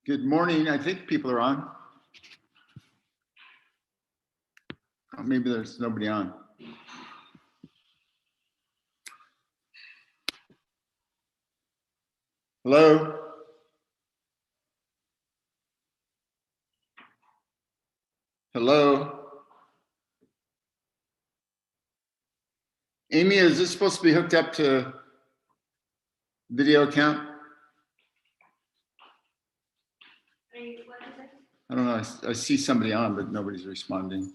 Good morning. I think people are on. Oh, maybe there's nobody on. Hello? Hello? Amy, is this supposed to be hooked up to video account? I don't know. I see somebody on, but nobody's responding.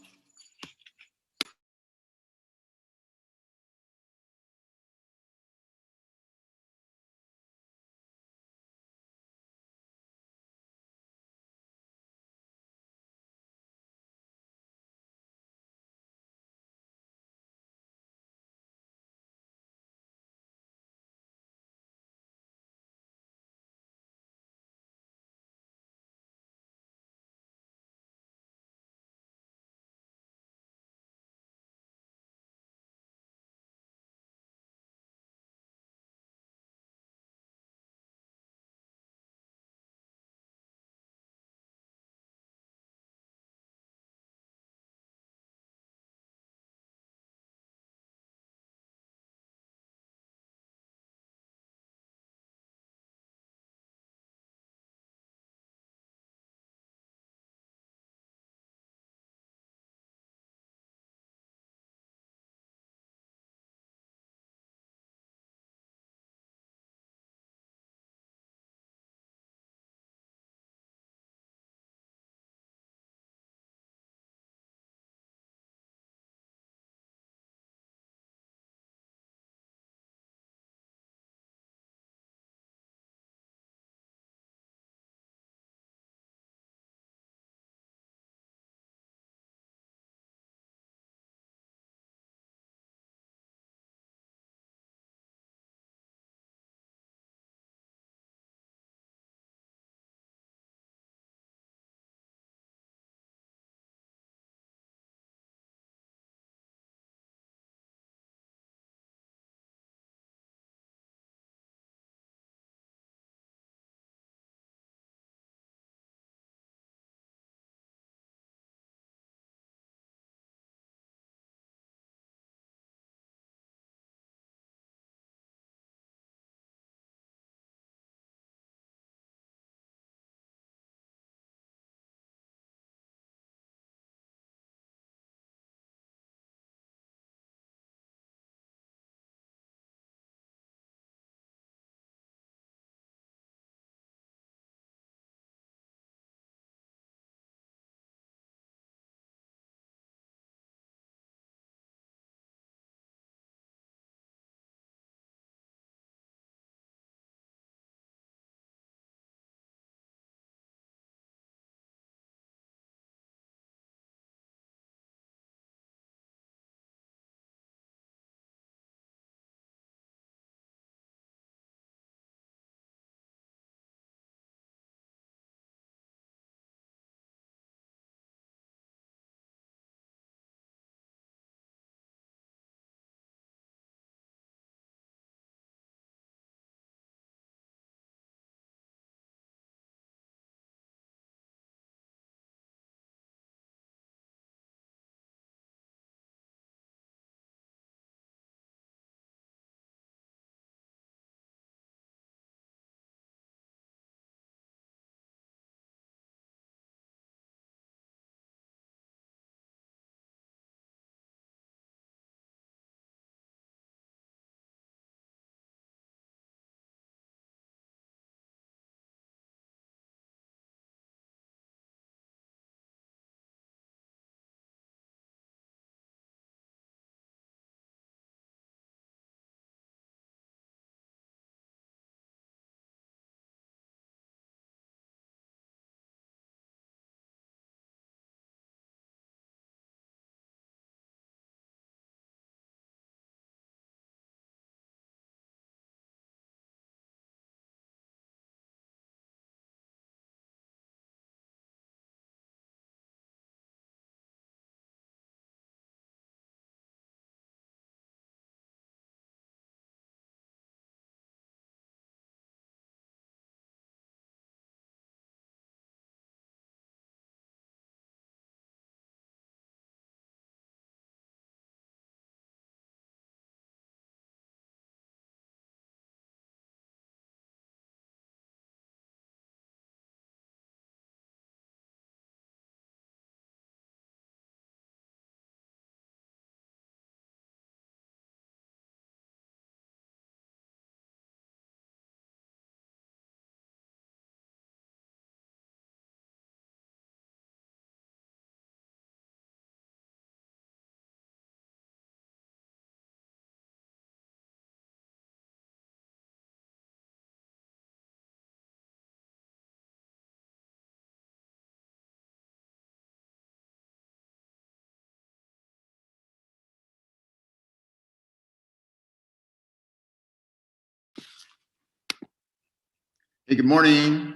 Hey, good morning.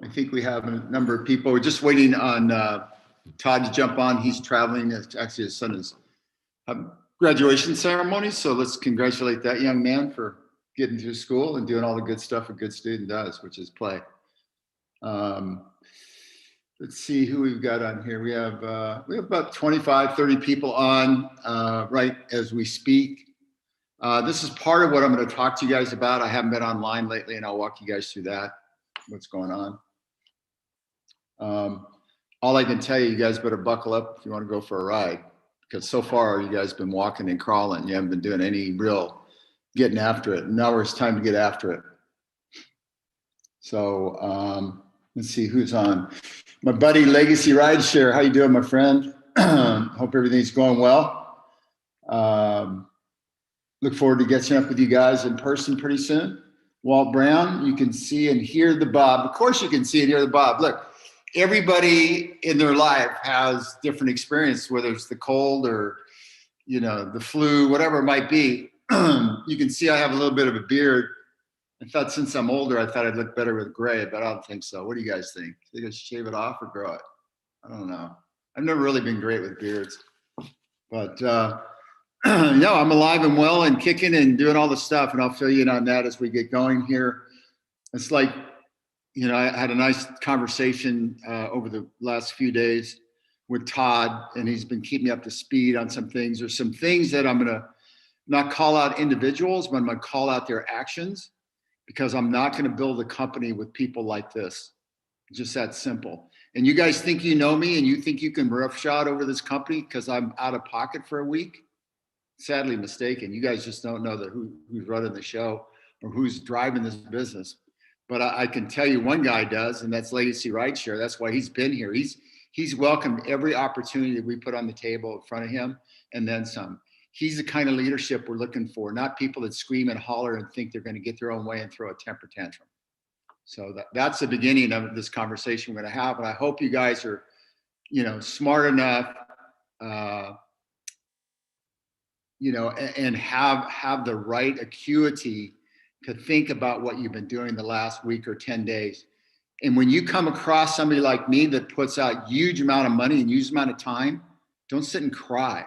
I think we have a number of people. We're just waiting on Todd to jump on. He's traveling. It's actually his son's graduation ceremony. So let's congratulate that young man for getting through school and doing all the good stuff a good student does, which is play. Let's see who we've got on here. We have about 25, 30 people on right as we speak. This is part of what I'm going to talk to you guys about. I haven't been online lately, and I'll walk you guys through that, what's going on. All I can tell you, you guys better buckle up if you want to go for a ride, because so far you guys have been walking and crawling. You haven't been doing any real getting after it. Now it's time to get after it. So let's see who's on. My buddy Legacy Rideshare, how you doing, my friend? Hope everything's going well. Look forward to catching up with you guys in person pretty soon. Walt Brown, you can see and hear the Bob. Of course you can see and hear the Bob. Look, everybody in their life has different experience, whether it's the cold or, you know, the flu, whatever it might be. You can see I have a little bit of a beard. I thought since I'm older, I thought I'd look better with gray, but I don't think so. What do you guys think? Think I should shave it off or grow it? I don't know. I've never really been great with beards, but no, I'm alive and well and kicking and doing all the stuff, and I'll fill you in on that as we get going here. It's like, you know, I had a nice conversation over the last few days with Todd, and he's been keeping me up to speed on some things. There's some things that I'm going to not call out individuals, but I'm going to call out their actions, because I'm not going to build a company with people like this. Just that simple. And you guys think you know me and you think you can roughshod over this company because I'm out of pocket for a week? Sadly mistaken. You guys just don't know who's running the show or who's driving this business. But I can tell you one guy does, and that's Legacy Rideshare. That's why he's been here. He's welcomed every opportunity that we put on the table in front of him, and then some. He's the kind of leadership we're looking for, not people that scream and holler and think they're going to get their own way and throw a temper tantrum. So that's the beginning of this conversation we're going to have. And I hope you guys are, you know, smart enough, you know, and have the right acuity to think about what you've been doing the last week or 10 days. And when you come across somebody like me that puts out huge amount of money and huge amount of time, don't sit and cry.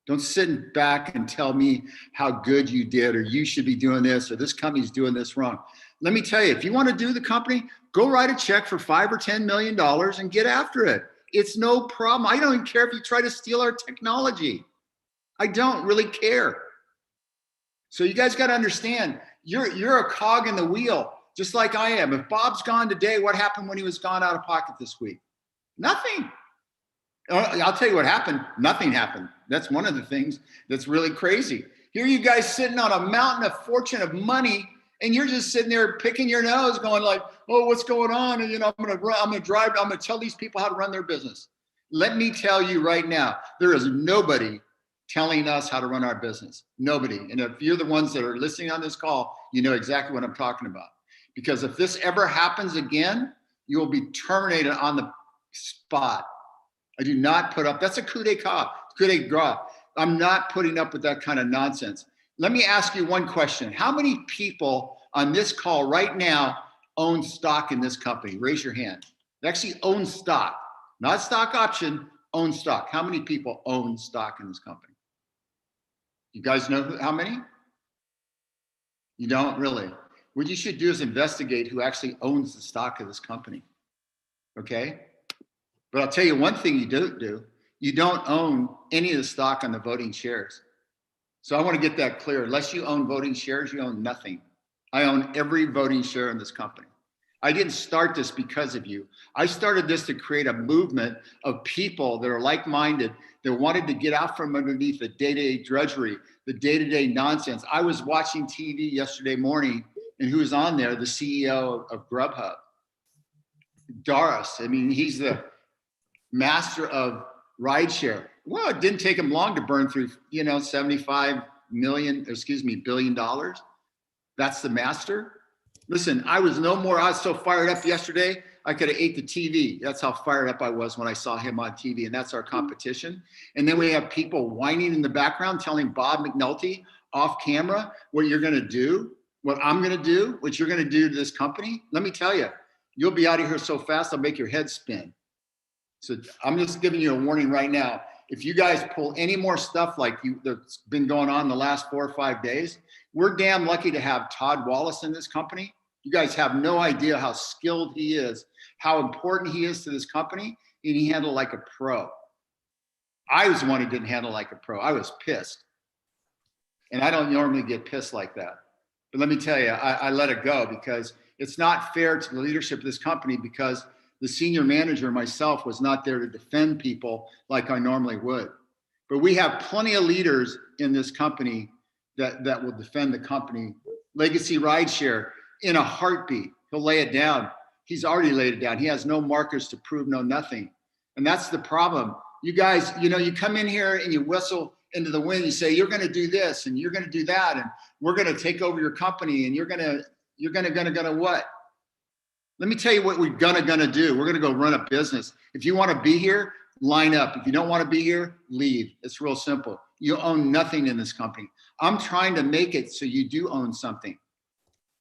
Don't sit back and tell me how good you did, or you should be doing this, or this company's doing this wrong. Let me tell you, if you want to do the company, go write a check for $5 or $10 million and get after it. It's no problem. I don't even care if you try to steal our technology. I don't really care. So you guys got to understand, you're a cog in the wheel, just like I am. If Bob's gone today, what happened when he was gone out of pocket this week? Nothing. I'll tell you what happened. Nothing happened. That's one of the things that's really crazy. Here you guys sitting on a mountain of fortune of money, and you're just sitting there picking your nose going like, oh, what's going on? And, you know, I'm going to tell these people how to run their business. Let me tell you right now, there is nobody telling us how to run our business. Nobody. And if you're the ones that are listening on this call, you know exactly what I'm talking about. Because if this ever happens again, you will be terminated on the spot. I do not put up, that's a coup d'etat, I'm not putting up with that kind of nonsense. Let me ask you one question. How many people on this call right now own stock in this company? Raise your hand. They actually own stock, not stock option, own stock. How many people own stock in this company? You guys know how many? You don't really. What you should do is investigate who actually owns the stock of this company, okay? But I'll tell you one thing you don't do. You don't own any of the stock on the voting shares. So I want to get that clear. Unless you own voting shares, you own nothing. I own every voting share in this company. I didn't start this because of you. I started this to create a movement of people that are like-minded, that wanted to get out from underneath the day-to-day drudgery, the day-to-day nonsense. I was watching TV yesterday morning, and who was on there? The CEO of Grubhub, Doris. I mean, he's the master of rideshare. Well, it didn't take him long to burn through, you know, $75 billion. That's the master. Listen, I was so fired up yesterday, I could have ate the TV. That's how fired up I was when I saw him on TV, and that's our competition. And then we have people whining in the background, telling Bob McNulty off camera what you're going to do. what I'm going to do, what you're going to do to this company, let me tell you, you'll be out of here so fast, I'll make your head spin. So I'm just giving you a warning right now. If you guys pull any more stuff like that's been going on the last 4 or 5 days, we're damn lucky to have Todd Wallace in this company. You guys have no idea how skilled he is, how important he is to this company, and he handled like a pro. I was the one who didn't handle like a pro. I was pissed. And I don't normally get pissed like that. But let me tell you, I let it go because it's not fair to the leadership of this company because the senior manager myself was not there to defend people like I normally would. But we have plenty of leaders in this company that will defend the company. Legacy Rideshare, in a heartbeat, he'll lay it down. He's already laid it down. He has no markers to prove no nothing. And that's the problem. You guys, you come in here and you whistle into the wind. You say, you're going to do this and you're going to do that. And we're going to take over your company and you're going to what? Let me tell you what we're going to do. We're going to go run a business. If you want to be here, line up. If you don't want to be here, leave. It's real simple. You own nothing in this company. I'm trying to make it so you do own something.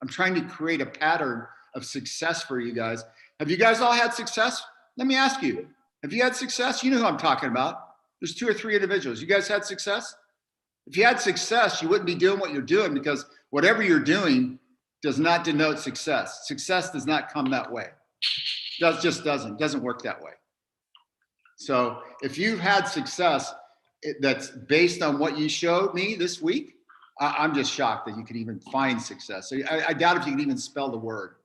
I'm trying to create a pattern of success for you guys. Have you guys all had success? Let me ask you, have you had success? You know who I'm talking about. There's 2 or 3 individuals. You guys had success? If you had success, you wouldn't be doing what you're doing because whatever you're doing does not denote success. Success does not come that way. It just doesn't work that way. So if you've had success that's based on what you showed me this week, I'm just shocked that you could even find success. So I doubt if you can even spell the word.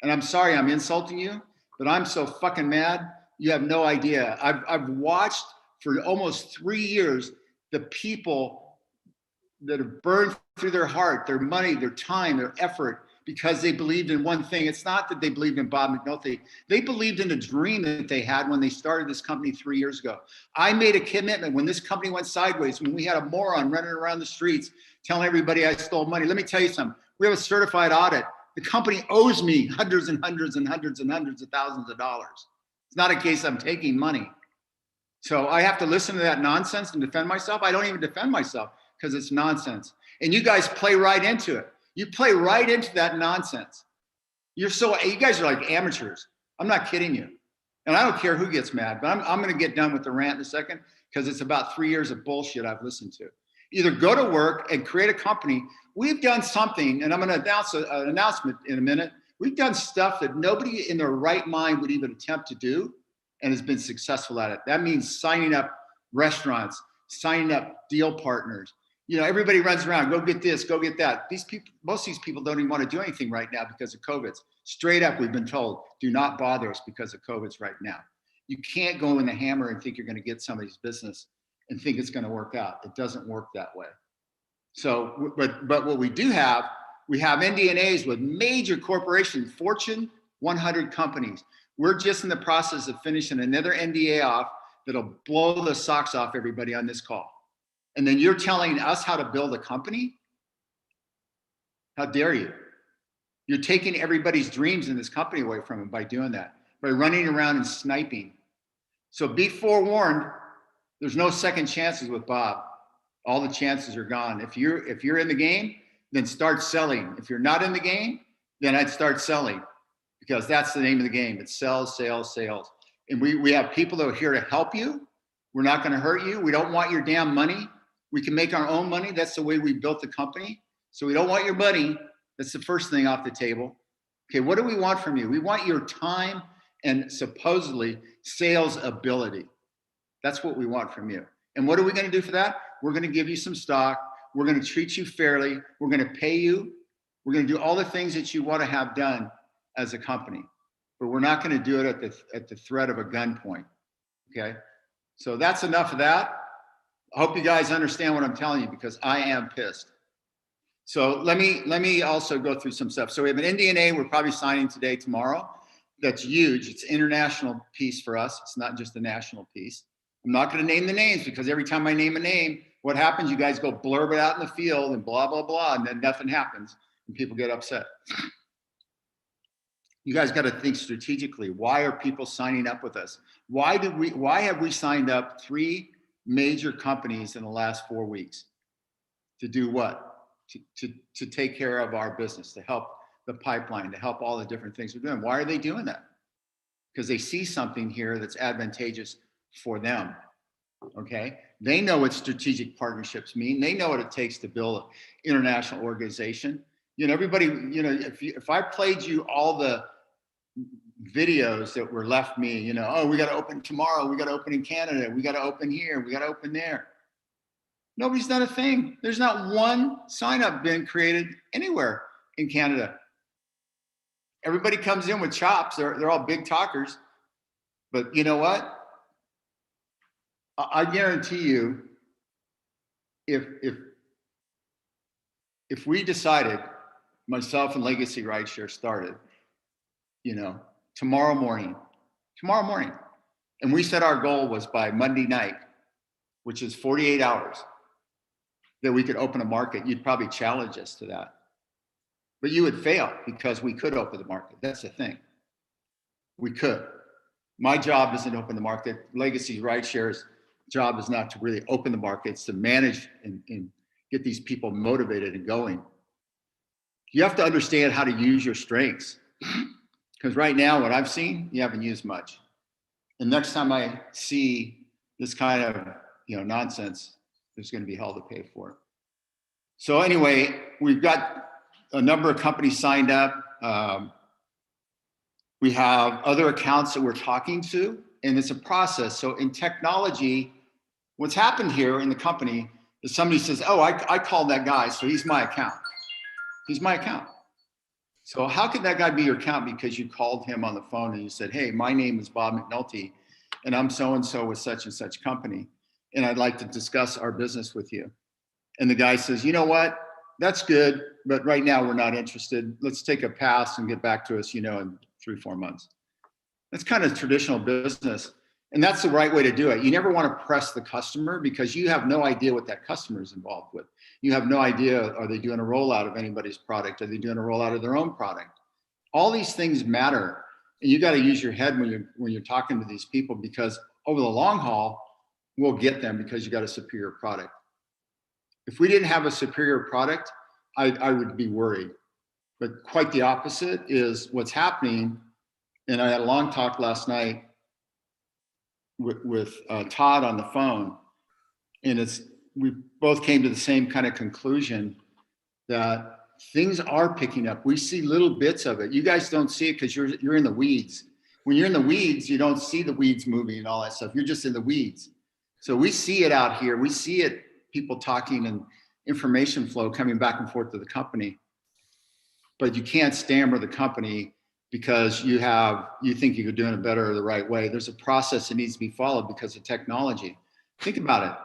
And I'm sorry I'm insulting you, but I'm so fucking mad. You have no idea. I've watched for almost 3 years the people that have burned through their heart, their money, their time, their effort, because they believed in one thing. It's not that they believed in Bob McNulty. They believed in a dream that they had when they started this company 3 years ago. I made a commitment when this company went sideways, when we had a moron running around the streets telling everybody I stole money. Let me tell you something. We have a certified audit. The company owes me hundreds and hundreds and hundreds and hundreds of thousands of dollars. It's not a case I'm taking money. So I have to listen to that nonsense and defend myself. I don't even defend myself because it's nonsense. And you guys play right into it. You play right into that nonsense. You guys are like amateurs. I'm not kidding you. And I don't care who gets mad, but I'm going to get done with the rant in a second because it's about 3 years of bullshit I've listened to. Either go to work and create a company. We've done something, and I'm going to announce an announcement in a minute. We've done stuff that nobody in their right mind would even attempt to do and has been successful at it. That means signing up restaurants, signing up deal partners. Everybody runs around, go get this, go get that. Most of these people don't even want to do anything right now because of COVID. Straight up, we've been told, do not bother us because of COVID right now. You can't go in the hammer and think you're going to get somebody's business and think it's going to work out. It doesn't work that way. So, but what we do have, we have NDAs with major corporations, Fortune 100 companies. We're just in the process of finishing another NDA off that'll blow the socks off everybody on this call. And then you're telling us how to build a company? How dare you? You're taking everybody's dreams in this company away from them by doing that, by running around and sniping. So be forewarned, there's no second chances with Bob. All the chances are gone. If you're in the game, then start selling. If you're not in the game, then I'd start selling because that's the name of the game. It's sales, sales, sales. And we have people that are here to help you. We're not going to hurt you. We don't want your damn money. We can make our own money. That's the way we built the company. So we don't want your money. That's the first thing off the table. Okay, what do we want from you? We want your time and supposedly sales ability. That's what we want from you. And what are we going to do for that? We're going to give you some stock. We're going to treat you fairly. We're going to pay you. We're going to do all the things that you want to have done as a company. But we're not going to do it at the threat of a gunpoint. Okay? So that's enough of that. I hope you guys understand what I'm telling you because I am pissed. So let me also go through some stuff. So we have an NDA we're probably signing today, tomorrow. That's huge. It's an international piece for us. It's not just a national piece. I'm not going to name the names because every time I name a name, what happens? You guys go blurb it out in the field and blah, blah, blah, and then nothing happens and people get upset. You guys got to think strategically. Why are people signing up with us? Why have we signed up 3 major companies in the last 4 weeks? To do what? to take care of our business, to help the pipeline, to help all the different things we're doing. Why are they doing that? Because they see something here that's advantageous for them. Okay, they know what strategic partnerships mean. They know what it takes to build an international organization. You know, everybody, you know, if I played you all the videos that were left me, you know, oh, we got to open tomorrow, we got to open in Canada, we got to open here, we got to open there. Nobody's done a thing. There's not one sign up been created anywhere in Canada. Everybody comes in with chops. They're all big talkers. But you know what? I guarantee you, if we decided, myself and Legacy Rideshare started, you know, tomorrow morning, and we said our goal was by Monday night, which is 48 hours, that we could open a market, you'd probably challenge us to that. But you would fail because we could open the market. That's the thing. We could. My job isn't to open the market. Legacy Rideshare's job is not to really open the market. It's to manage and get these people motivated and going. You have to understand how to use your strengths. Because right now, what I've seen, you haven't used much. And next time I see this kind of, you know, nonsense, there's going to be hell to pay for it. So anyway, we've got a number of companies signed up. We have other accounts that we're talking to, and it's a process. So in technology, what's happened here in the company is somebody says, oh, I called that guy, so he's my account. He's my account. So how could that guy be your account? Because you called him on the phone and you said, hey, my name is Bob McNulty, and I'm so-and-so with such and such company, and I'd like to discuss our business with you. And the guy says, you know what? That's good, but right now we're not interested. Let's take a pass and get back to us, you know, in 3-4 months. That's kind of traditional business. And that's the right way to do it. You never want to press the customer because you have no idea what that customer is involved with. You have no idea, are they doing a rollout of anybody's product? Are they doing a rollout of their own product? All these things matter. And you got to use your head when you're talking to these people, because over the long haul, we'll get them because you got a superior product. If we didn't have a superior product, I would be worried. But quite the opposite is what's happening. And I had a long talk last night with Todd on the phone, and we both came to the same kind of conclusion that things are picking up. We see little bits of it. You guys don't see it because you're in the weeds. When you're in the weeds, you don't see the weeds moving and all that stuff. You're just in the weeds. So we see it out here. We see it, people talking and information flow coming back and forth to the company. But you can't stammer the company because you think you're doing it better or the right way. There's a process that needs to be followed because of technology. Think about it.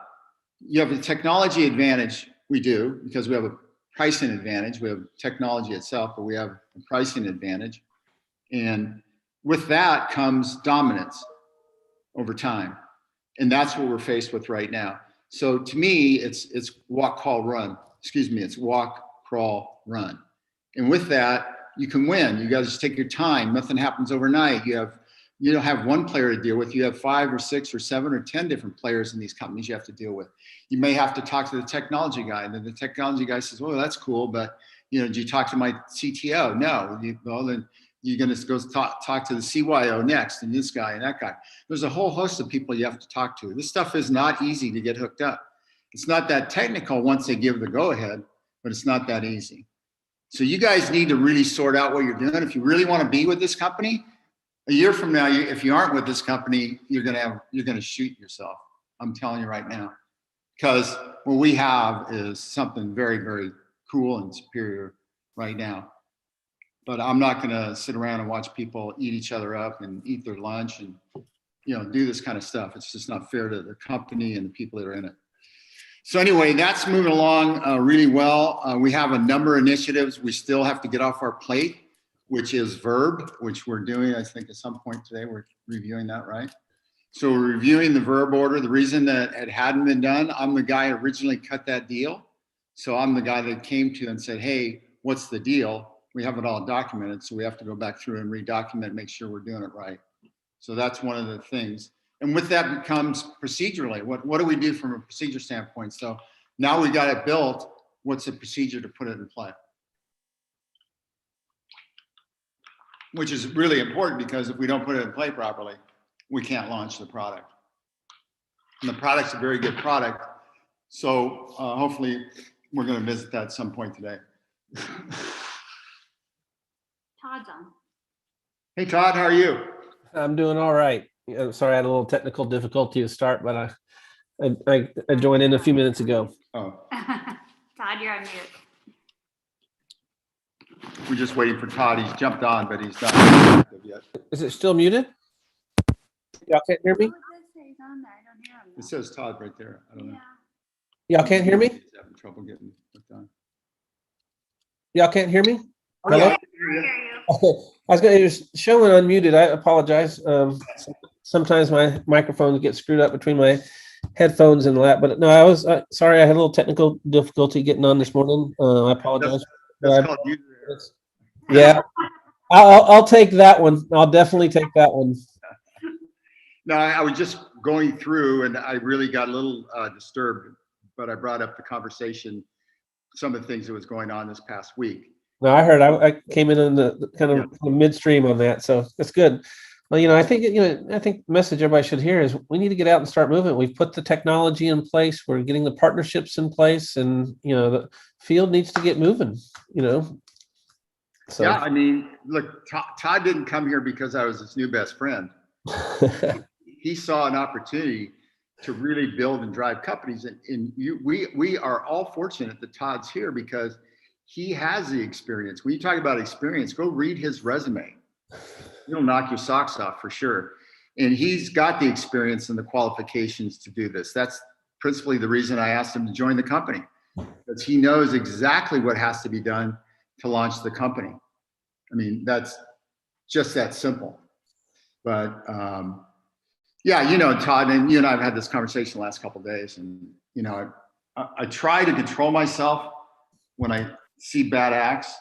You have a technology advantage. We do, because we have a pricing advantage. We have technology itself, but we have a pricing advantage. And with that comes dominance over time. And that's what we're faced with right now. So to me, it's walk, crawl, run. It's walk, crawl, run. And with that, you can win. You guys just take your time. Nothing happens overnight. You don't have one player to deal with. You have 5 or 6 or 7 or 10 different players in these companies you have to deal with. You may have to talk to the technology guy, and then the technology guy says, "Well, that's cool, but did you talk to my CTO?" No. Then you're going to go talk to the CYO next, and this guy and that guy. There's a whole host of people you have to talk to. This stuff is not easy to get hooked up. It's not that technical once they give the go-ahead, but it's not that easy. So you guys need to really sort out what you're doing. If you really want to be with this company, a year from now, if you aren't with this company, you're going to shoot yourself. I'm telling you right now, because what we have is something very, very cool and superior right now. But I'm not going to sit around and watch people eat each other up and eat their lunch and do this kind of stuff. It's just not fair to the company and the people that are in it. So anyway, that's moving along really well. We have a number of initiatives we still have to get off our plate, which is Verb, which we're doing, I think, at some point today. We're reviewing that, right? So we're reviewing the Verb order. The reason that it hadn't been done, I'm the guy who originally cut that deal. So I'm the guy that came to and said, hey, what's the deal? We have it all documented, so we have to go back through and redocument, make sure we're doing it right. So that's one of the things. And with that becomes procedurally, what do we do from a procedure standpoint? So now we got it built. what's the procedure to put it in play? Which is really important, because if we don't put it in play properly, we can't launch the product. And the product's a very good product. So hopefully we're going to visit that at some point today. Todd's on. Hey, Todd, how are you? I'm doing all right. Sorry, I had a little technical difficulty to start, but I joined in a few minutes ago. Oh, Todd, you're on mute. we're just waiting for Todd. He's jumped on, but he's not active yet. Is it still muted? Y'all can't hear me? Oh, it does say he's on there. I don't hear him. It says Todd right there. I don't know. Yeah. Y'all can't hear me? He's having trouble getting it done. Y'all can't hear me? Oh, Hello? yeah. I hear you. Okay. I was going to show it unmuted. I apologize. Sometimes my microphones get screwed up between my headphones and that. But no, I was sorry. I had a little technical difficulty getting on this morning. I apologize. That's called user error. Yeah, I'll take that one. I'll definitely take that one. No, I was just going through, and I really got a little disturbed, but I brought up the conversation, some of the things that was going on this past week. No, I heard. I came in the kind of midstream on that, so that's good. Well, I think the message everybody should hear is we need to get out and start moving. We've put the technology in place. We're getting the partnerships in place, and the field needs to get moving. So. Yeah, I mean, look, Todd didn't come here because I was his new best friend. He saw an opportunity to really build and drive companies, and we are all fortunate that Todd's here because he has the experience. When you talk about experience, go read his resume. You'll knock your socks off for sure. And he's got the experience and the qualifications to do this. That's principally the reason I asked him to join the company, because he knows exactly what has to be done to launch the company. I mean, that's just that simple. But yeah, Todd, and you and I have had this conversation the last couple of days, and I try to control myself when I see bad acts,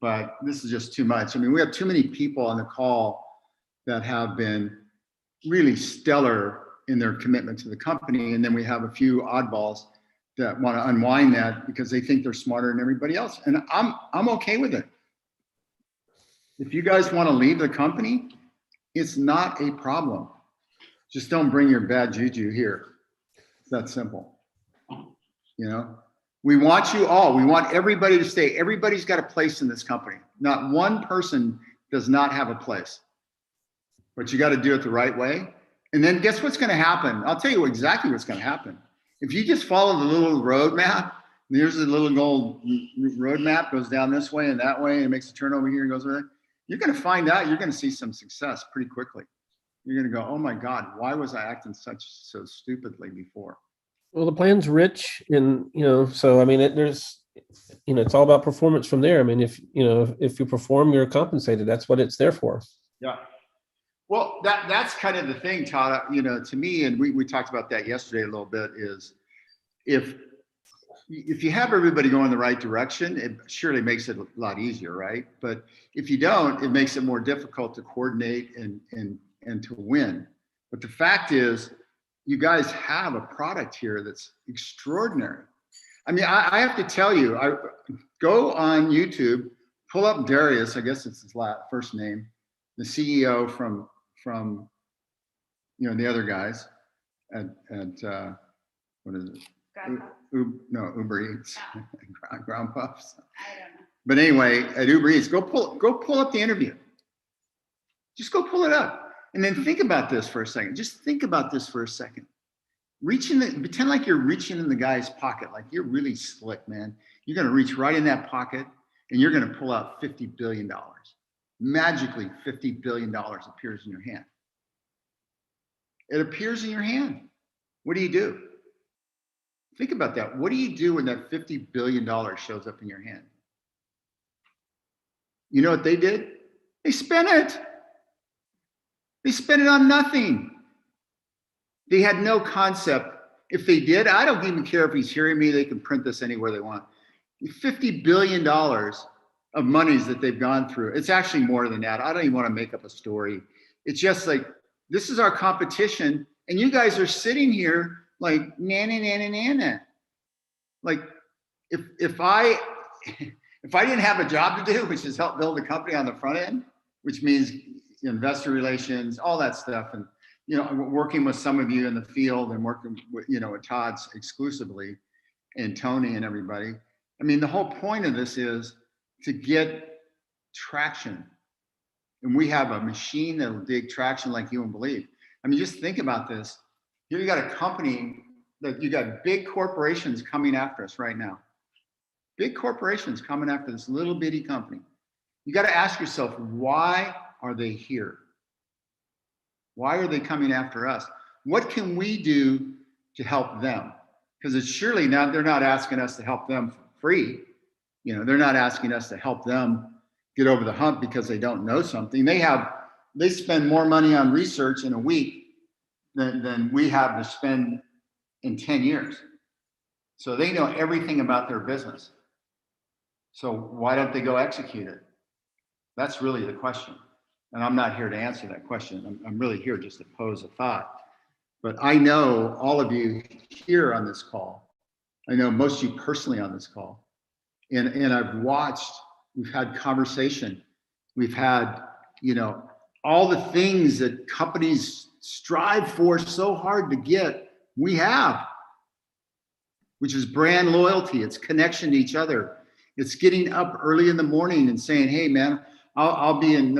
but this is just too much. I mean, we have too many people on the call that have been really stellar in their commitment to the company, and then we have a few oddballs that want to unwind that because they think they're smarter than everybody else, and I'm okay with it. If you guys want to leave the company, it's not a problem. Just don't bring your bad juju here. It's that simple. We want you all. We want everybody to stay. Everybody's got a place in this company. Not one person does not have a place. But you got to do it the right way. And then guess what's going to happen? I'll tell you exactly what's going to happen. If you just follow the little road map, there's a little gold road map, goes down this way and that way, and it makes a turn over here and goes over there. You're going to find out, you're going to see some success pretty quickly. You're going to go, oh my God, why was I acting so stupidly before? Well, the plan's rich, and so I mean, there's it's all about performance from there. I mean, if you perform, you're compensated. That's what it's there for. Yeah. Well, that's kind of the thing, Todd. To me, and we talked about that yesterday a little bit. Is if you have everybody go in the right direction, it surely makes it a lot easier, right? But if you don't, it makes it more difficult to coordinate and to win. But the fact is, you guys have a product here that's extraordinary. I mean, I have to tell you, I go on YouTube, pull up Darius, I guess it's his first name, the CEO from the other guys at what is it? Uber Eats, Ground Puffs. I don't know. But anyway, at Uber Eats, go pull up the interview. Just go pull it up. And then think about this for a second. Just think about this for a second. Pretend like you're reaching in the guy's pocket, like you're really slick, man. You're going to reach right in that pocket and you're going to pull out $50 billion. Magically, $50 billion appears in your hand. It appears in your hand. What do you do? Think about that. What do you do when that $50 billion shows up in your hand? You know what they did? They spent it. They spent it on nothing. They had no concept. If they did, I don't even care if he's hearing me. They can print this anywhere they want. $50 billion of monies that they've gone through. It's actually more than that. I don't even want to make up a story. It's just like, this is our competition. And you guys are sitting here like, na. Like, if I didn't have a job to do, which is help build a company on the front end, which means investor relations, all that stuff, and working with some of you in the field and working with with Todd's exclusively, and Tony and everybody. I mean, the whole point of this is to get traction, and we have a machine that'll dig traction like you won't believe. I mean, just think about this. Here you got a company that you got big corporations coming after us right now. Big corporations coming after this little bitty company. You got to ask yourself, why are they here? Why are they coming after us? What can we do to help them? Because it's surely not, they're not asking us to help them for free. They're not asking us to help them get over the hump because they don't know something. They spend more money on research in a week than we have to spend in 10 years. So they know everything about their business. So why don't they go execute it? That's really the question. And I'm not here to answer that question. I'm really here just to pose a thought. But I know all of you here on this call. I know most of you personally on this call. And I've watched, we've had conversation. We've had, all the things that companies strive for so hard to get, we have, which is brand loyalty. It's connection to each other. It's getting up early in the morning and saying, hey man, I'll be in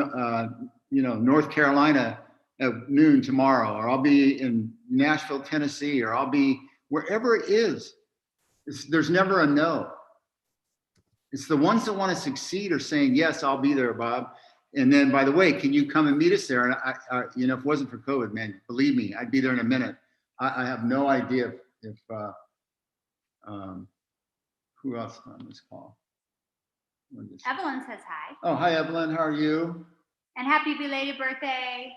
North Carolina at noon tomorrow, or I'll be in Nashville, Tennessee, or I'll be wherever it is. There's never a no. It's the ones that want to succeed are saying, yes, I'll be there, Bob. And then, by the way, can you come and meet us there? And if it wasn't for COVID, man, believe me, I'd be there in a minute. I have no idea if who else on this call? Evelyn says hi. Oh, hi, Evelyn. How are you? And happy belated birthday.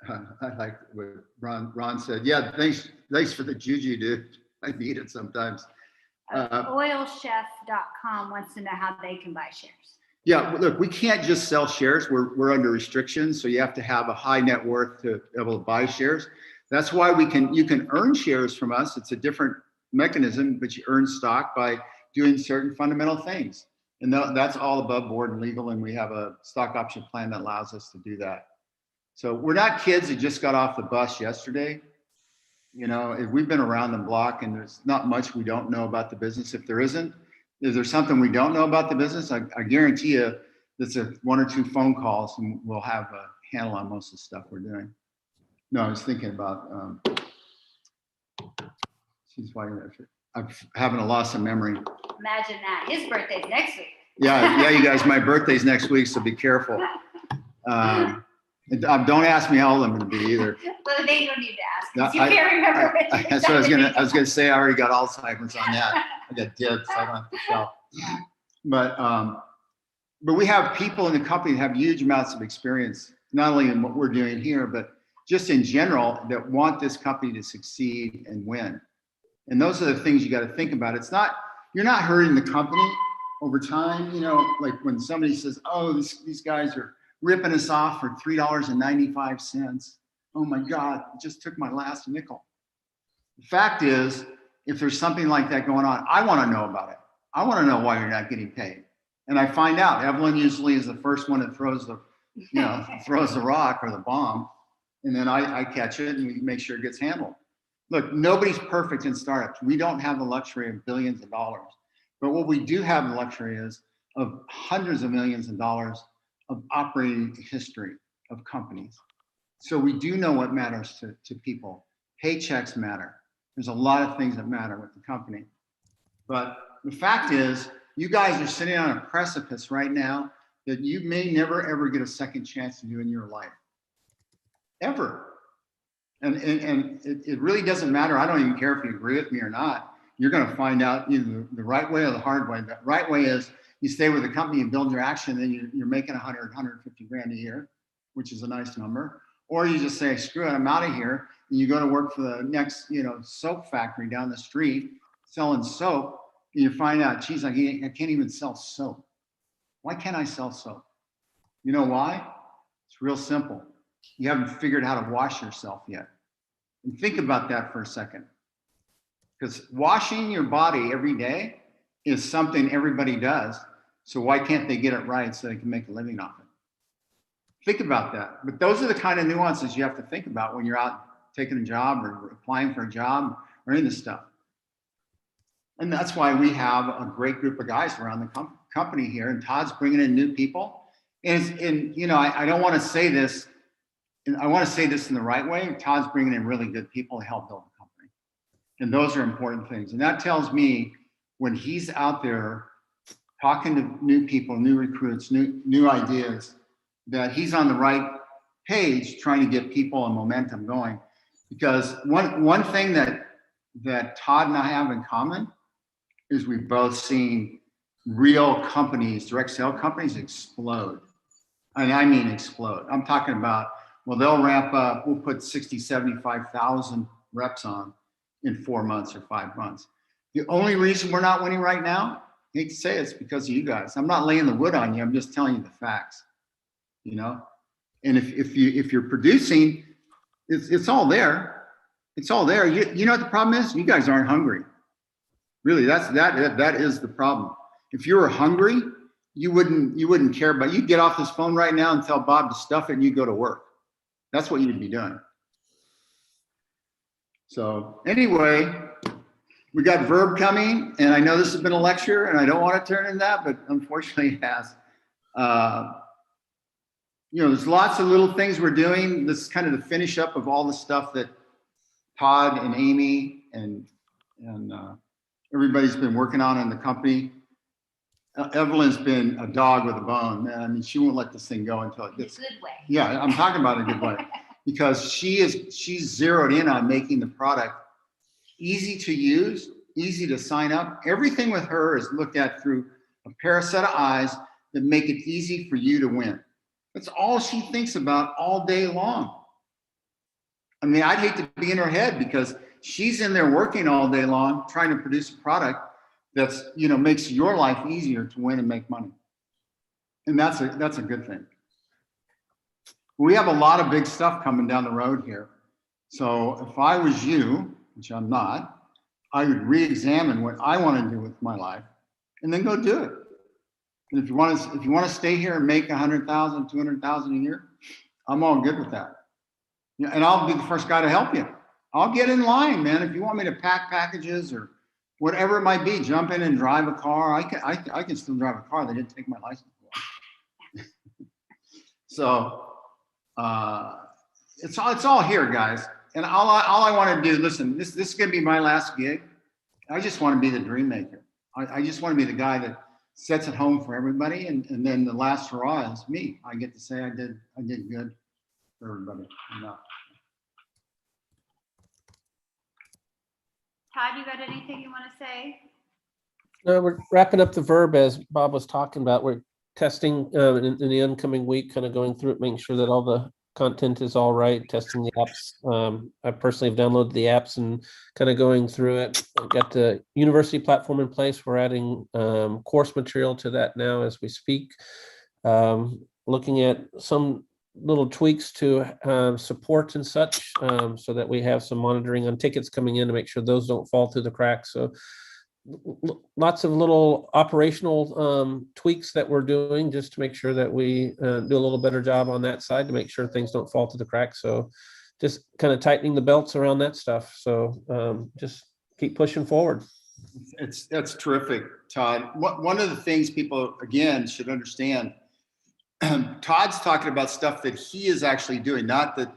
I like what Ron said. Yeah, thanks for the juju, dude. I need it sometimes. Oilchef.com wants to know how they can buy shares. Yeah, look, we can't just sell shares. We're under restrictions, so you have to have a high net worth to be able to buy shares. That's why you can earn shares from us. It's a different mechanism, but you earn stock by doing certain fundamental things. And that's all above board and legal, and we have a stock option plan that allows us to do that. So we're not kids that just got off the bus yesterday. We've been around the block, and there's not much we don't know about the business. If there's something we don't know about the business, I guarantee you it's one or two phone calls and we'll have a handle on most of the stuff we're doing. No, I was thinking about, I'm having a loss of memory. Imagine that. His birthday's next week. Yeah, you guys, my birthday's next week, so be careful. And don't ask me how old I'm going to be either. Well, they don't need to ask. You can't remember. That's what I was going to say. I already got Alzheimer's on that. I got dibs. I don't have to tell. But we have people in the company that have huge amounts of experience, not only in what we're doing here, but just in general, that want this company to succeed and win. And those are the things you got to think about. You're not hurting the company over time. Like when somebody says, oh, these guys are ripping us off for $3.95. Oh my God, it just took my last nickel. The fact is, if there's something like that going on, I want to know about it. I want to know why you're not getting paid. And I find out. Evelyn usually is the first one that throws the rock or the bomb. And then I catch it and we make sure it gets handled. Look, nobody's perfect in startups. We don't have the luxury of billions of dollars. But what we do have the luxury is of hundreds of millions of dollars of operating history of companies. So we do know what matters to people. Paychecks matter. There's a lot of things that matter with the company. But the fact is, you guys are sitting on a precipice right now that you may never, ever get a second chance to do in your life. Ever. And it really doesn't matter. I don't even care if you agree with me or not. You're going to find out either the right way or the hard way. The right way is you stay with the company and build your action, then you're making 150 grand a year, which is a nice number. Or you just say, screw it, I'm out of here. And you go to work for the next, soap factory down the street selling soap. And you find out, geez, I can't even sell soap. Why can't I sell soap? You know why? It's real simple. You haven't figured out how to wash yourself yet. And think about that for a second. Because washing your body every day is something everybody does. So why can't they get it right so they can make a living off it? Think about that. But those are the kind of nuances you have to think about when you're out taking a job or applying for a job or any of this stuff. And that's why we have a great group of guys around the company here. And Todd's bringing in new people. And you know, I don't want to say this, and I want to say this in the right way. Todd's bringing in really good people to help build the company. And those are important things. And that tells me when he's out there talking to new people, new recruits, new ideas, that he's on the right page trying to get people and momentum going. Because one thing that Todd and I have in common is we've both seen real companies, direct sale companies explode. And I mean explode. I'm talking about, well, they'll ramp up, we'll put 60, 75,000 reps on in 4 months or 5 months. The only reason we're not winning right now, I hate to say it's because of you guys. I'm not laying the wood on you, I'm just telling you the facts, you know? And if you're producing, it's all there. It's all there. You know what the problem is? You guys aren't hungry. Really, that is the problem. If you were hungry, you wouldn't care about. You'd get off this phone right now and tell Bob to stuff it and you go to work. That's what you'd be doing. So anyway, we got Verb coming, and I know this has been a lecture, and I don't want to turn in that, but unfortunately it has. You know, there's lots of little things we're doing. This is kind of the finish up of all the stuff that Todd and Amy and everybody's been working on in the company. Evelyn's been a dog with a bone, man. I mean, she won't let this thing go until it gets. In a good way. Yeah, I'm talking about a good way, because she's zeroed in on making the product easy to use, easy to sign up. Everything with her is looked at through a set of eyes that make it easy for you to win. That's all she thinks about all day long. I mean, I'd hate to be in her head because she's in there working all day long trying to produce a product that's, you know, makes your life easier to win and make money. And that's a good thing. We have a lot of big stuff coming down the road here. So if I was you, which I'm not, I would re-examine what I want to do with my life and then go do it. And if you want to stay here and make 100,000, 200,000 a year, I'm all good with that. Yeah, and I'll be the first guy to help you. I'll get in line, man. If you want me to pack packages or whatever it might be, jump in and drive a car. I can still drive a car. They didn't take my license. So it's all here, guys. And all I want to do, listen, this is going to be my last gig. I just want to be the dream maker. I just want to be the guy that sets it home for everybody, and then the last hurrah is me. I get to say I did good for everybody. Todd, you got anything you want to say? No, we're wrapping up the Verb as Bob was talking about. We're testing in the oncoming week, kind of going through it, making sure that all the content is all right, testing the apps. I personally have downloaded the apps and kind of going through it. I've got the university platform in place. We're adding course material to that now as we speak. Looking at some little tweaks to support and such, so that we have some monitoring on tickets coming in to make sure those don't fall through the cracks. So lots of little operational tweaks that we're doing just to make sure that we do a little better job on that side to make sure things don't fall through the cracks. So just kind of tightening the belts around that stuff. So just keep pushing forward. That's terrific, Todd. One of the things people, again, should understand, Todd's talking about stuff that he is actually doing, not that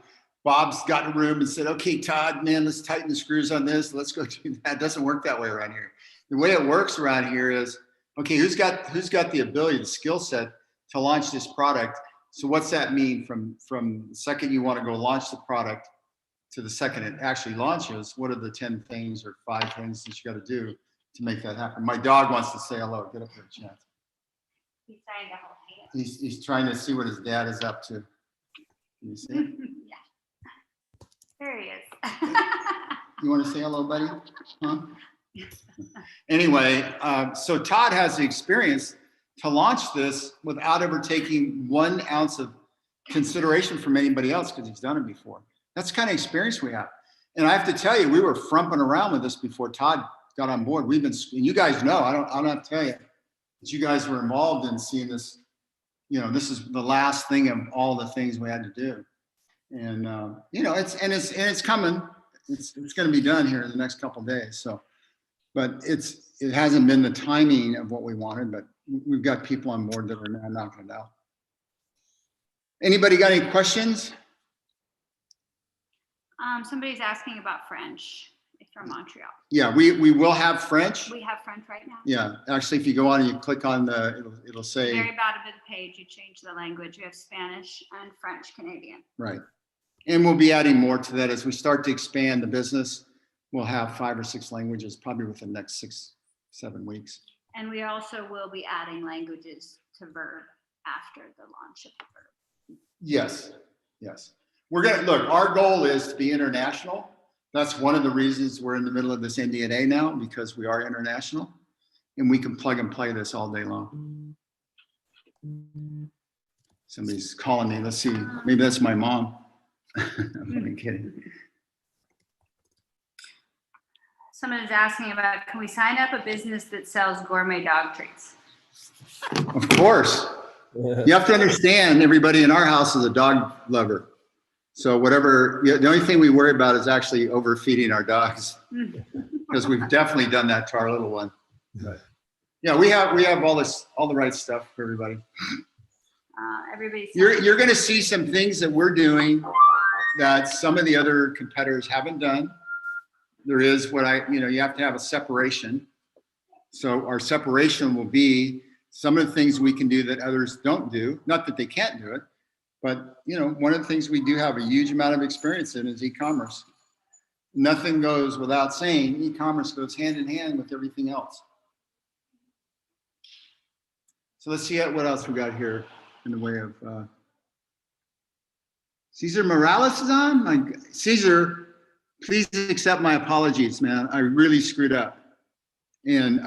Bob's got in a room and said, okay, Todd, man, let's tighten the screws on this. Let's go do that. It doesn't work that way around here. The way it works around here is, okay, who's got the ability, the skill set to launch this product? So what's that mean from the second you want to go launch the product to the second it actually launches? What are the 10 things or 5 things that you got to do to make that happen? My dog wants to say hello. Get up here, Chance. He's trying to hold hands. He's trying to see what his dad is up to. Can you see? Yeah. There he is. You want to say hello, buddy? Huh? Anyway, so Todd has the experience to launch this without ever taking 1 ounce of consideration from anybody else because he's done it before. That's the kind of experience we have. And I have to tell you, we were frumping around with this before Todd got on board, we've been, and you guys know, I don't have to tell you, that you guys were involved in seeing this, you know, this is the last thing of all the things we had to do. And, you know, it's coming. It's going to be done here in the next couple of days. So, but it hasn't been the timing of what we wanted, but we've got people on board that are now knocking it out. Anybody got any questions? Somebody's asking about French from Montreal. Yeah, we will have French. We have French right now. Yeah, actually, if you go on and you click on it'll say. Very bottom of the page, you change the language. We have Spanish and French Canadian. Right. And we'll be adding more to that as we start to expand the business. We'll have 5 or 6 languages probably within the next 6-7 weeks. And we also will be adding languages to Verb after the launch of the Verb. Yes, yes. We're gonna look, our goal is to be international. That's one of the reasons we're in the middle of this NDA now, because we are international and we can plug and play this all day long. Somebody's calling me. Let's see. Maybe that's my mom. I'm only kidding. Someone is asking about, can we sign up a business that sells gourmet dog treats? Of course. You have to understand, everybody in our house is a dog lover. So whatever, the only thing we worry about is actually overfeeding our dogs, because we've definitely done that to our little one. But yeah, we have all the right stuff for everybody. You're going to see some things that we're doing that some of the other competitors haven't done. There is you have to have a separation. So our separation will be some of the things we can do that others don't do. Not that they can't do it, but one of the things we do have a huge amount of experience in is e-commerce. Nothing goes without saying, e-commerce goes hand in hand with everything else. So let's see what else we got here in the way of, Cesar Morales is on? Cesar, please accept my apologies, man. I really screwed up. And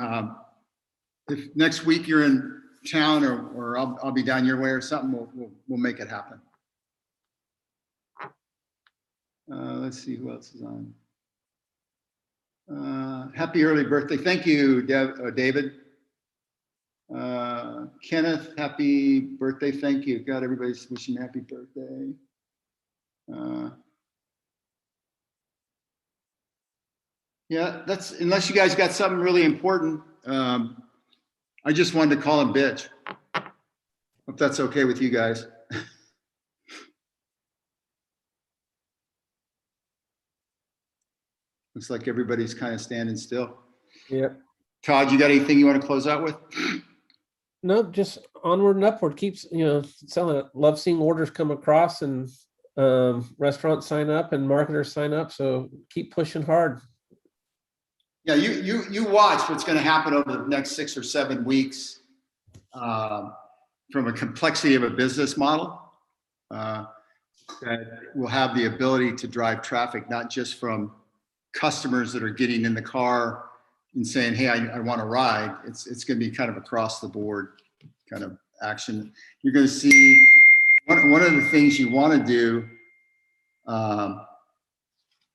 if next week you're in town or I'll be down your way or something, we'll make it happen. Let's see who else is on. Happy early birthday. Thank you, David. Kenneth, happy birthday. Thank you. God, everybody's wishing you happy birthday. Yeah, that's, unless you guys got something really important. I just wanted to call him bitch. Hope that's okay with you guys. Looks like everybody's kind of standing still. Yeah. Todd, you got anything you want to close out with? No, just onward and upward. Keeps, selling it. Love seeing orders come across and restaurants sign up and marketers sign up. So keep pushing hard. Yeah, you watch what's going to happen over the next 6 or 7 weeks from a complexity of a business model that will have the ability to drive traffic, not just from customers that are getting in the car and saying, hey, I want to ride. It's going to be kind of across the board kind of action. You're going to see one of the things you want to do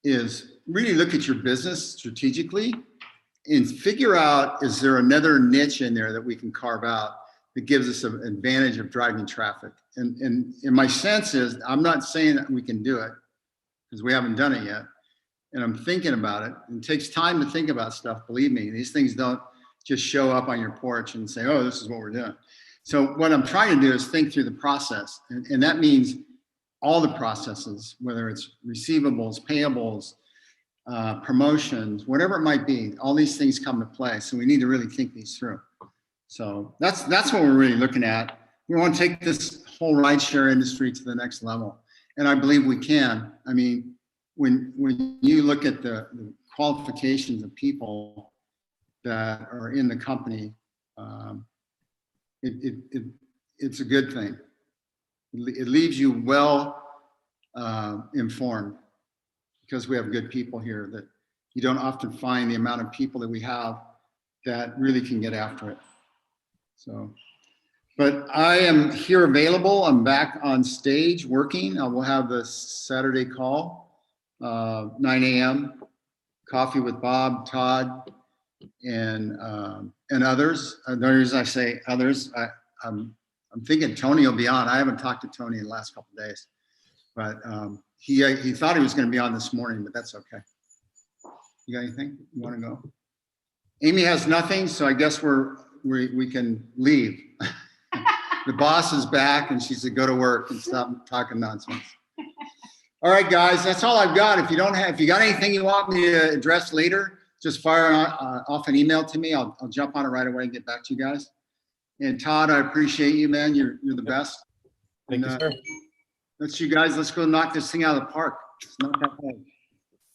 is really look at your business strategically and figure out, is there another niche in there that we can carve out that gives us an advantage of driving traffic? And my sense is, I'm not saying that we can do it because we haven't done it yet. And I'm thinking about it. It takes time to think about stuff. Believe me, these things don't just show up on your porch and say, oh, this is what we're doing. So what I'm trying to do is think through the process. And that means all the processes, whether it's receivables, payables, promotions, whatever it might be, all these things come to play. So we need to really think these through. So that's what we're really looking at. We want to take this whole rideshare industry to the next level. And I believe we can. I mean, when you look at the qualifications of people that are in the company, it's a good thing. It leaves you well informed, because we have good people here that you don't often find the amount of people that we have that really can get after it. So, but I am here available. I'm back on stage working. I will have the Saturday call, 9 a.m. Coffee with Bob, Todd, and others. The reason I say others, I'm thinking Tony will be on. I haven't talked to Tony in the last couple of days, but he thought he was going to be on this morning, but that's okay. You got anything you want to go? Amy has nothing, so I guess we can leave. The boss is back, and she said, "Go to work and stop talking nonsense." All right, guys, that's all I've got. If you got anything you want me to address later, just fire off an email to me. I'll jump on it right away and get back to you guys. And Todd, I appreciate you, man. You're the best. Thank you, sir. Let's go knock this thing out of the park. It's not that hard.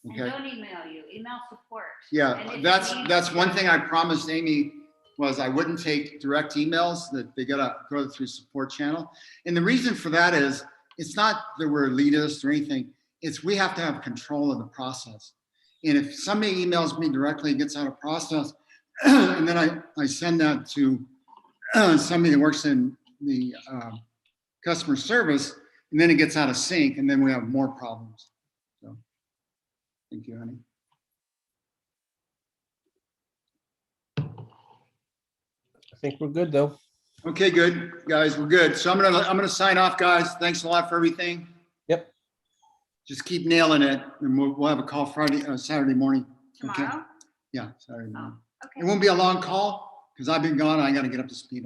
And don't email you, email support. Yeah, that's one thing I promised Amy was I wouldn't take direct emails, that they gotta go through support channel. And the reason for that is, it's not that we're elitist or anything, it's we have to have control of the process. And if somebody emails me directly, it gets out of process, and then I send that to somebody that works in the customer service, and then it gets out of sync, and then we have more problems. So, thank you, honey. I think we're good, though. Okay, good, guys, we're good. So I'm gonna sign off, guys. Thanks a lot for everything. Yep. Just keep nailing it, and we'll have a call Saturday morning. Okay? Tomorrow? Yeah, Saturday morning. Oh, okay. It won't be a long call because I've been gone. I got to get up to speed on